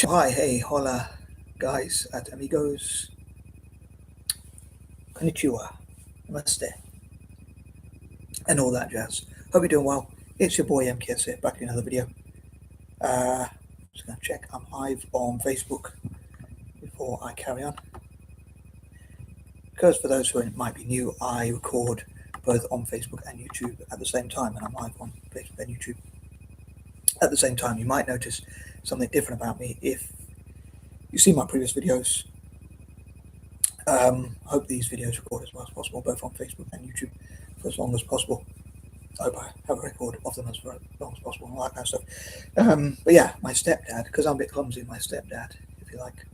Hi, hey, hola, guys at amigos, konnichiwa, namaste, and all that jazz. Hope you're doing well. It's your boy MKS here, back in another video. Just gonna check I'm live on Facebook before I carry on. Because for those who might be new, I record both on Facebook and YouTube at the same time, and I'm live on Facebook and YouTube at the same time. You might notice something different about me if you see my previous videos. I hope these videos record as well as possible, both on Facebook and YouTube, for as long as possible. I hope I have a record of them as long as possible and all that kind of stuff. But yeah, my stepdad, because I'm a bit clumsy, my stepdad, if you like,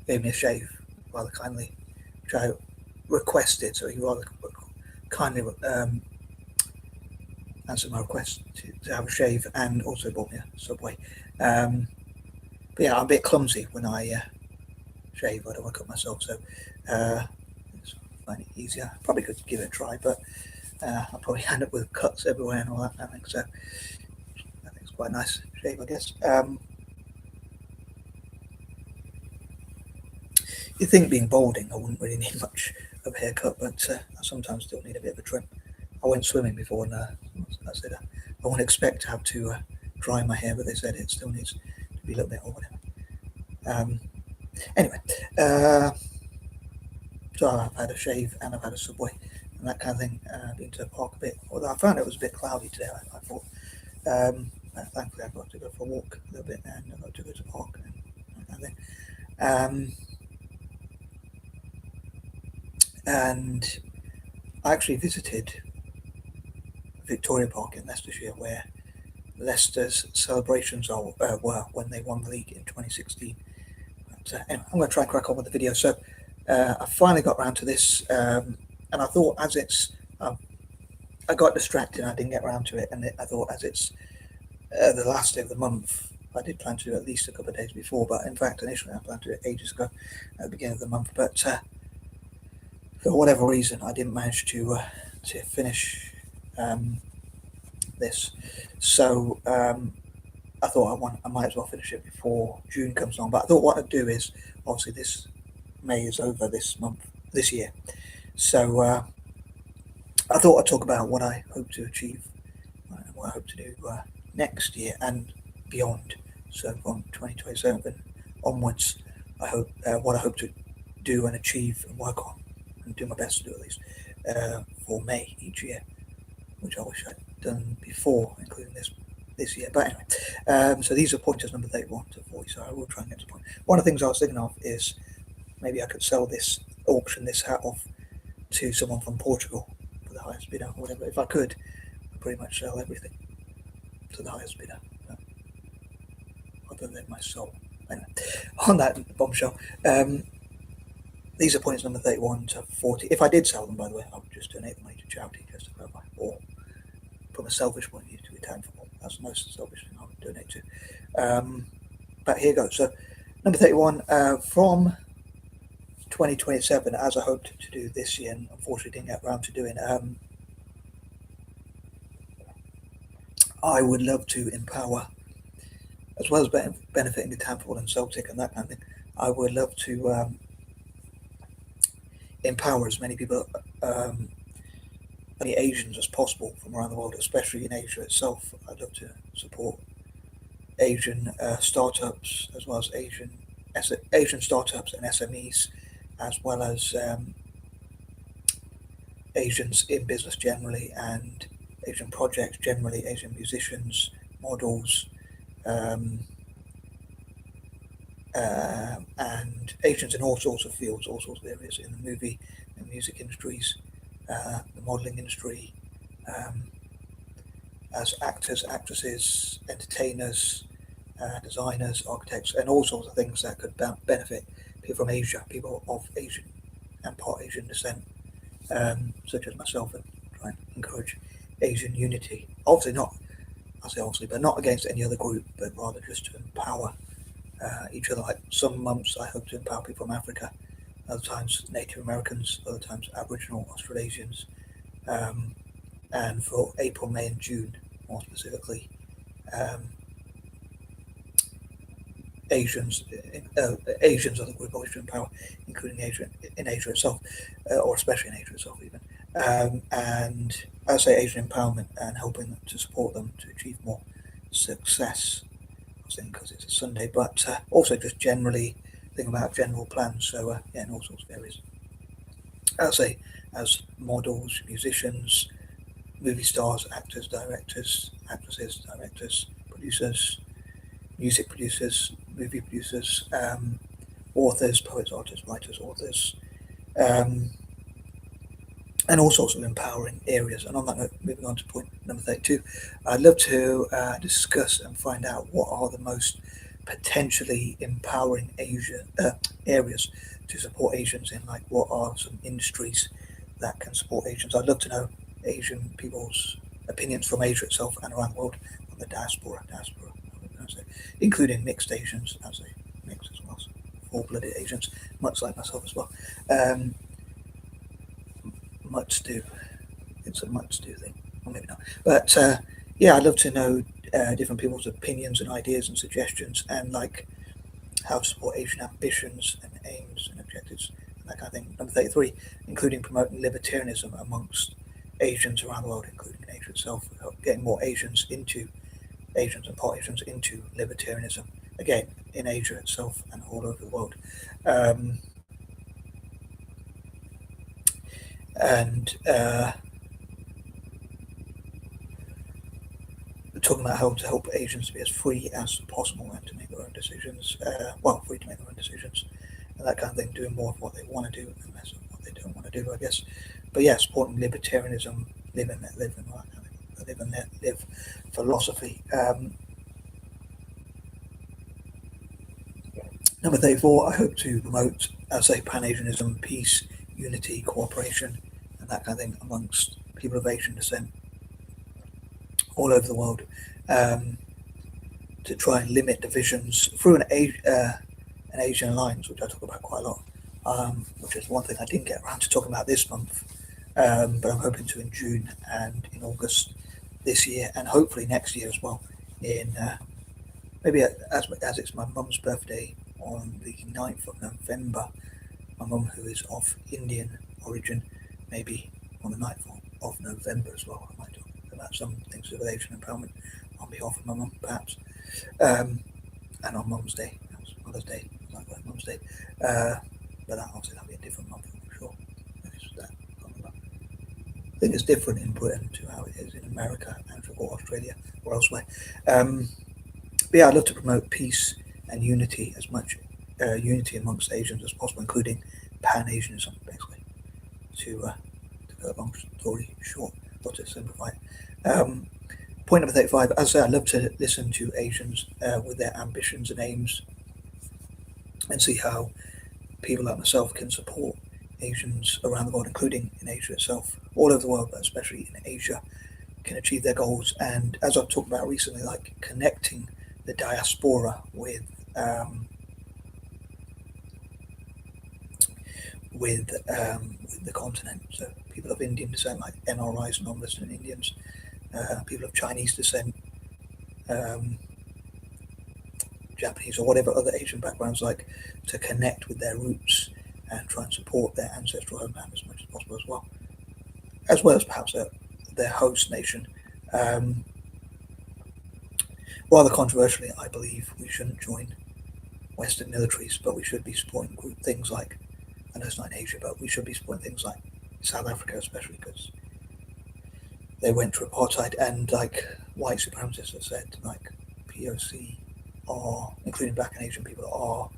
gave me a shave rather kindly, which I requested, so he rather kindly answered my request to have a shave and also bought me a Subway. But yeah, I'm a bit clumsy when I shave. I don't want to cut myself, so it's find it easier. Probably could give it a try, but I'll probably end up with cuts everywhere and all that kind of thing. So I think it's quite a nice shave, I guess. You think being balding, I wouldn't really need much of a haircut, but I sometimes still need a bit of a trim. I went swimming before, and I said I wouldn't expect to have to dry my hair, but they said it still needs to be a little bit or whatever. Anyway, so I've had a shave and I've had a Subway and that kind of thing. Been to the park a bit, although I found it was a bit cloudy today. I thought. Thankfully, I got to go for a walk a little bit and I got to go to the park and that kind of thing. And I actually visited Victoria Park in Leicestershire, where Leicester's celebrations were when they won the league in 2016. But anyway, I'm going to try and crack on with the video. So I finally got around to this, and I thought I got distracted and I didn't get around to it, and I thought as it's the last day of the month, I did plan to do it at least a couple of days before, but in fact initially I planned to do it ages ago at the beginning of the month, but for whatever reason I didn't manage to finish this. So I thought I might as well finish it before June comes along, but I thought what I'd do is, obviously this May is over this year, so I thought I'd talk about what I hope to achieve, what I hope to do next year and beyond. So from 2027 onwards, I hope what I hope to do and achieve and work on and do my best to do at least for May each year, which I wish I'd done before, including this year. But anyway, so these are pointers number 31 to 40. So I will try and get to the point. One of the things I was thinking of is maybe I could auction this hat off to someone from Portugal for the highest bidder or whatever. If I could, I'd pretty much sell everything to the highest bidder, other than my soul. Anyway, on that bombshell, these are points number 31 to 40. If I did sell them, by the way, I would just donate the money to charity, just to clarify, or from a selfish point of view, to Italian football. That's the most selfish thing I would donate to. But here goes. So, number 31, from 2027, as I hoped to do this year, and unfortunately didn't get around to doing, I would love to empower, as well as benefiting the Tamford and Celtic and that kind of thing. I would love to empower as many people, many Asians as possible from around the world, especially in Asia itself. I'd love to support Asian startups, as well as Asian startups and SMEs, as well as Asians in business generally, and Asian projects generally, Asian musicians, models, and Asians in all sorts of fields, all sorts of areas, in the movie and music industries, the modeling industry, as actors, actresses, entertainers, designers, architects, and all sorts of things that could benefit people from Asia, people of Asian and part Asian descent, such as myself, and try and encourage Asian unity. Obviously not, I say obviously, but not against any other group, but rather just to empower each other. Like some months I hope to empower people from Africa, other times Native Americans, other times Aboriginal Australasians, and for April, May and June more specifically, Asians. Asians are the group I wish to empower, including Asia itself, or especially in Asia itself, even. And I say Asian empowerment and helping them to support them to achieve more success. I was thinking because it's a Sunday, but also just generally think about general plans. So yeah, in all sorts of areas. I say as models, musicians, movie stars, actors, directors, actresses, directors, producers, music producers, movie producers, authors, poets, artists, writers, authors, um, and all sorts of empowering areas. And on that note, moving on to point number 32, I'd love to discuss and find out what are the most potentially empowering areas to support Asians in, like what are some industries that can support Asians. I'd love to know Asian people's opinions from Asia itself and around the world on the diaspora, including mixed Asians, as a mix as well, so full-blooded Asians, much like myself as well. Much do. It's a much do thing, or maybe not. But yeah, I'd love to know different people's opinions and ideas and suggestions, and like how to support Asian ambitions and aims and objectives and that kind of thing. Number 33, including promoting libertarianism amongst Asians around the world, including in Asia itself, getting more Asians and part Asians into libertarianism. Again, in Asia itself and all over the world. And talking about how to help Asians to be as free as possible and to make their own decisions. Free to make their own decisions and that kind of thing, doing more of what they want to do and less of what they don't want to do, I guess. But yeah, supporting libertarianism, live and let live, and all that kind of thing. The live and let live philosophy. Number 34, I hope to promote, Pan-Asianism, peace, unity, cooperation, and that kind of thing amongst people of Asian descent all over the world, to try and limit divisions through an Asian alliance, which I talk about quite a lot, which is one thing I didn't get around to talking about this month, but I'm hoping to in June and in August this year, and hopefully next year as well, in maybe as it's my mum's birthday on the 9th of November, my mum, who is of Indian origin, maybe on the 9th of November as well, I might talk about some things to do with Asian empowerment on behalf of my mum, perhaps, and on Mum's Day, that was Mother's Day, like Mum's Day, but obviously that'll be a different month, I'm sure. I think it's different in Britain to how it is in America and or Australia or elsewhere. But yeah, I'd love to promote peace and unity, as much unity amongst Asians as possible, including Pan-Asianism, basically, to go a long story short, or to simplify it. Point number 35, as I say, I'd love to listen to Asians with their ambitions and aims and see how people like myself can support Asians around the world, including in Asia itself, all over the world, but especially in Asia, can achieve their goals. And as I've talked about recently, like connecting the diaspora with the continent. So people of Indian descent, like NRIs, non-resident Indians, people of Chinese descent, Japanese, or whatever other Asian backgrounds, like to connect with their roots and try and support their ancestral homeland as much as possible as well as perhaps their host nation. Rather controversially, I believe we shouldn't join Western militaries, but we should be supporting things like, I know it's not in Asia, but we should be supporting things like South Africa, especially because they went through apartheid, and like white supremacists have said, like POC are, including black and Asian people, are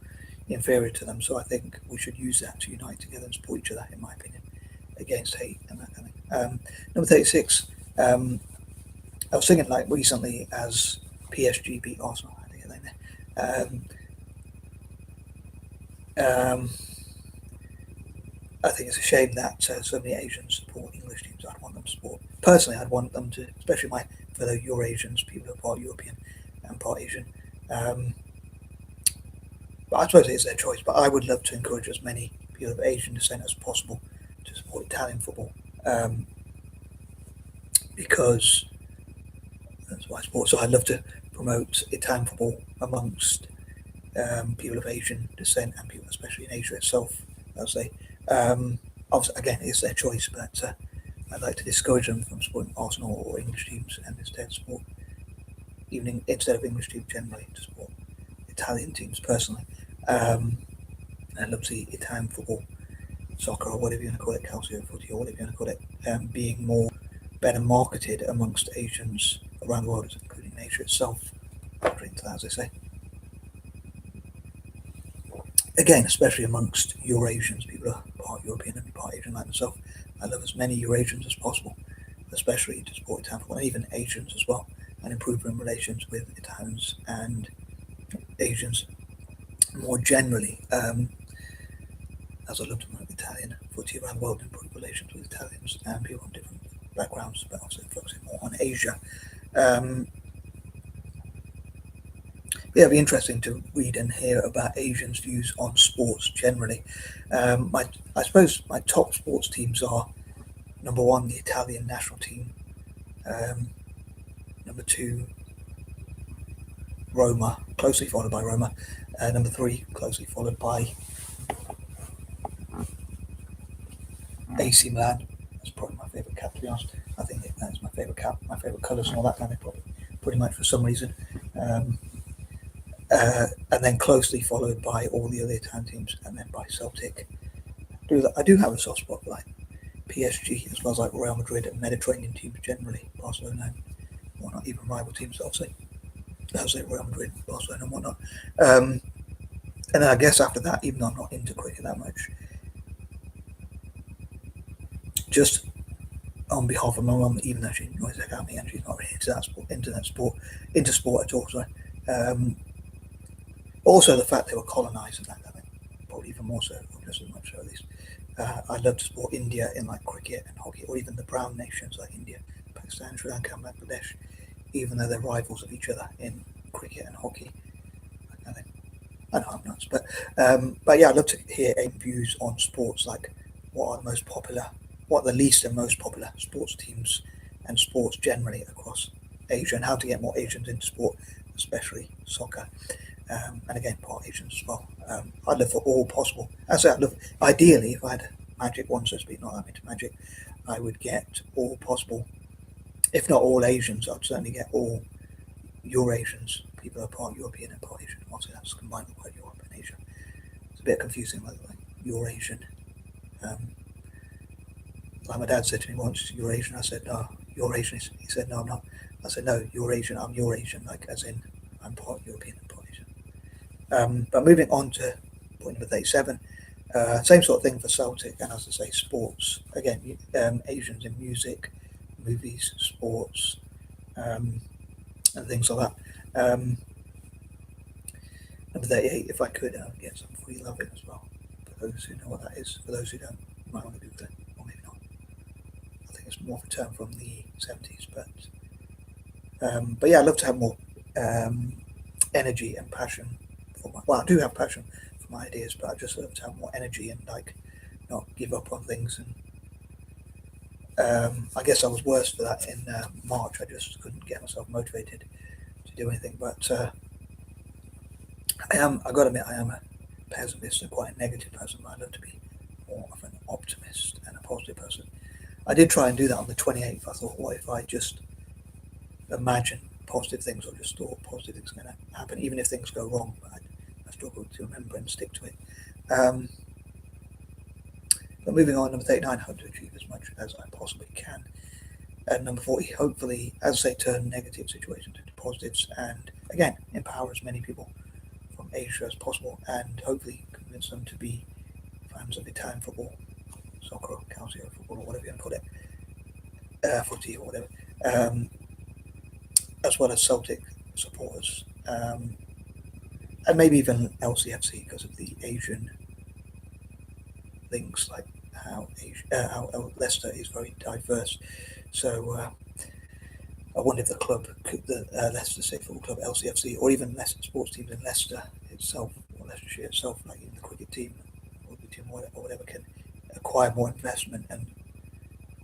inferior to them. So I think we should use that to unite together and support each other, in my opinion, against hate and that kind of thing. Number 36, I was thinking like recently as PSG beat Arsenal, I think I think it's a shame that so many Asians support English teams. I'd want them to support. Personally, I'd want them to, especially my fellow Eurasians, people who are part European and part Asian. But I suppose it's their choice. But I would love to encourage as many people of Asian descent as possible to support Italian football, because that's why I support. So I'd love to promote Italian football amongst people of Asian descent and people, especially in Asia itself, I'll say. Obviously, again, it's their choice, but I'd like to discourage them from supporting Arsenal or English teams and instead support, even instead of English teams generally, to support Italian teams personally. I'd love to see Italian football, soccer, or whatever you want to call it, calcio footy, or whatever you want to call it, being better marketed amongst Asians around the world, including Asia itself. Into that, as I say. Again, especially amongst Eurasians, people who are part European and part Asian like myself. I love as many Eurasians as possible, especially to support Italian football, and even Asians as well, and improve relations with Italians and Asians more generally. As I love to promote Italian footy around the world, improve relations with Italians and people from different backgrounds, but also focusing more on Asia. Yeah, it'd be interesting to read and hear about Asians' views on sports generally. I suppose my top sports teams are number one, the Italian national team, number two, Roma, closely followed by Roma, number three, closely followed by AC Milan. That's probably my favourite cap, to be honest. I think that's my favourite cap, my favourite colours and all that kind of thing, pretty much for some reason. And then closely followed by all the other Italian teams, and then by Celtic. I do have a soft spot for like PSG, as well as like Real Madrid and Mediterranean teams generally, Barcelona, or not even rival teams, I'll say Real Madrid, Barcelona, and whatnot. And then I guess after that, even though I'm not into cricket that much, just on behalf of my mum, even though she enjoys the academy and she's not really into sport at all, sorry. Also, the fact they were colonised and that kind of thing, probably even more so, or just as much so at least. I'd love to support India in like cricket and hockey, or even the brown nations like India, Pakistan, Sri Lanka, and Bangladesh, even though they're rivals of each other in cricket and hockey. I know I'm nuts, but yeah, I'd love to hear AIM views on sports, like what are the most popular, what are the least and most popular sports teams and sports generally across Asia, and how to get more Asians into sport, especially soccer. And again, part Asians as well. I'd love for all possible. As I say, I'd love, ideally, if I had a magic wand, so to speak, not that into magic, I would get all possible, if not all Asians, I'd certainly get all Eurasians, people who are part European and part Asian. Obviously, that's combined with part Europe and Asia. It's a bit confusing, like Eurasian. Like my dad said to me once, Eurasian. I said, no, Eurasian. He said, no, I'm not. I said, no, Eurasian. I'm Eurasian, like as in I'm part European and part Asian. But moving on to point number 37, same sort of thing for Celtic, and as I say, sports. Again, Asians in music, movies, sports, and things like that. Number 38, if I could, I would get some free loving as well. For those who know what that is, for those who don't, you might want to Google it, or maybe not. I think it's more of a term from the 70s, but yeah, I'd love to have more energy and passion for I do have passion for my ideas, but I'd just love to have more energy and like not give up on things. And I guess I was worse for that in March. I just couldn't get myself motivated to do anything. But I've got to admit, I am a pessimist and quite a negative person, but I love to be more of an optimist and a positive person. I did try and do that on the 28th. I thought, what if I just imagine positive things, or just thought positive things are going to happen, even if things go wrong, but I struggle to remember and stick to it. But moving on, number 39, hope to achieve as much as I possibly can. And number 40, hopefully, as I say, turn negative situations into positives, and again, empower as many people from Asia as possible, and hopefully convince them to be fans of Italian football, soccer, calcio football, or whatever you want to call it, footy or whatever, as well as Celtic supporters, and maybe even LCFC because of the Asian links, like how Leicester is very diverse. So I wonder if the club, the Leicester City Football Club, LCFC, or even Leicester sports teams in Leicester itself, or Leicestershire itself, like in the cricket team, or the team, or whatever, can acquire more investment and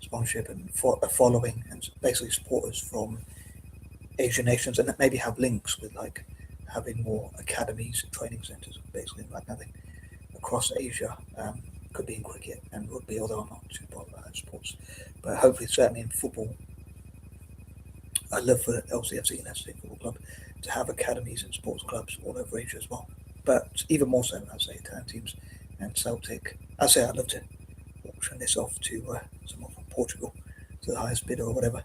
sponsorship and a following, and basically supporters from Asian nations, and maybe have links with like having more academies and training centres, basically, like nothing across Asia. Could be in cricket and rugby, although I'm not too bothered about those sports. But hopefully, certainly in football, I'd love for LCFC, Leicester Football Club, to have academies and sports clubs all over Asia as well. But even more so, I'd say Italian teams and Celtic. I'd say I'd love to auction this off to someone from Portugal, to the highest bidder or whatever.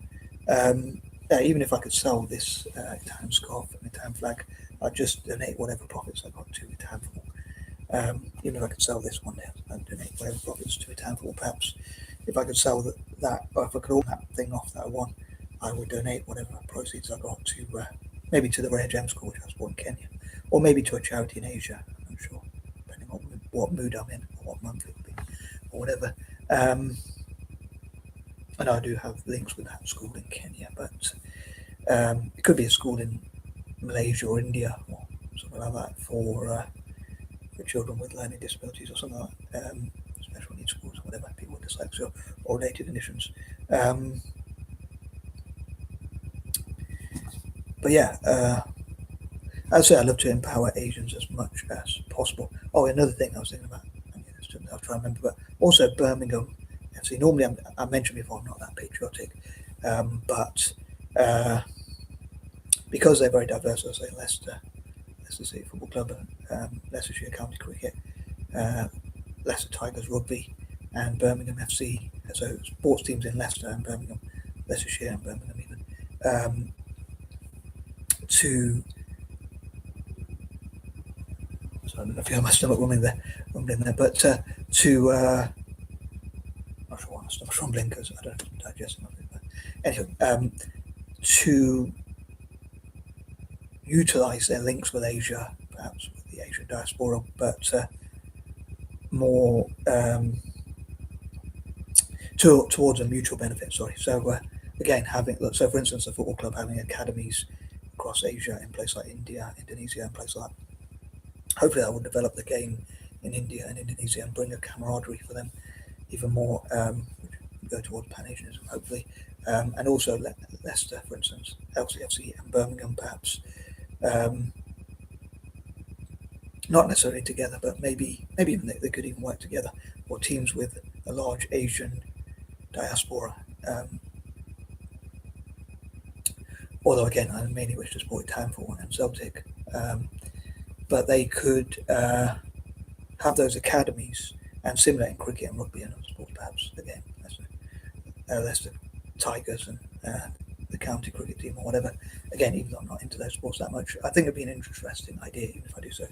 Even if I could sell this Italian scarf and Italian flag, I'd just donate whatever profits I got to Italian football. Even if I could sell this one day, I'd donate whatever profits to Italian football. Perhaps if I could sell that, or if I could auction that thing off that I won, I would donate whatever proceeds I got to maybe to the Rare Gem School, which I was born in Kenya, or maybe to a charity in Asia. I'm not sure, depending on what mood I'm in or what month it would be, or whatever. And I do have links with that school in Kenya, but it could be a school in Malaysia or India or something like that for children with learning disabilities or something like that, special needs schools or whatever, people with dyslexia or related conditions. But yeah, I'd say I'd love to empower Asians as much as possible. Oh, another thing I was thinking about, I was trying to remember, but also Birmingham FC. Normally, I mentioned before, I'm not that patriotic, but because they're very diverse, I say Leicester City Football Club, Leicestershire County Cricket, Leicester Tigers Rugby, and Birmingham FC. So sports teams in Leicester and Birmingham, Leicestershire and Birmingham even. So I don't know if you have my stomach rumbling there, but not sure why my stomach's rumbling because I don't digest nothing. But anyway, to utilise their links with Asia, perhaps with the Asian diaspora, but more towards a mutual benefit. Sorry. So again, for instance, a football club having academies across Asia in places like India, Indonesia, and places like that. Hopefully, that will develop the game in India and Indonesia and bring a camaraderie for them even more, which will go towards Pan-Asianism, hopefully. And also Leicester, for instance, LCFC and Birmingham, perhaps. Not necessarily together, but maybe even they could even work together, or teams with a large Asian diaspora. Although again, I mainly wish to support Italian football and Celtic, but they could have those academies and similar in cricket and rugby and other sports, perhaps. Again, Leicester Tigers and the county cricket team or whatever. Again, even though I'm not into those sports that much, I think it'd be an interesting idea, even if I do so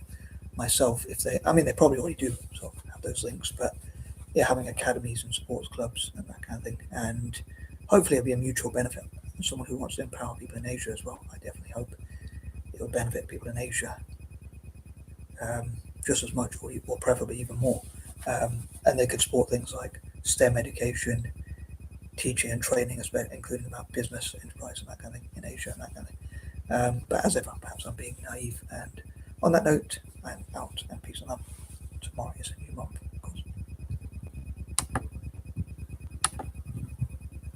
myself. They probably already do sort of have those links, but yeah, having academies and sports clubs and that kind of thing, and hopefully it'll be a mutual benefit. And someone who wants to empower people in Asia as well, I definitely hope it will benefit people in Asia just as much, or preferably even more. And they could support things like STEM education, teaching and training, including about business, enterprise, and that kind of thing in Asia and that kind of thing. But as ever, perhaps I'm being naive. And on that note, I'm out, and peace and love. Tomorrow is a new month.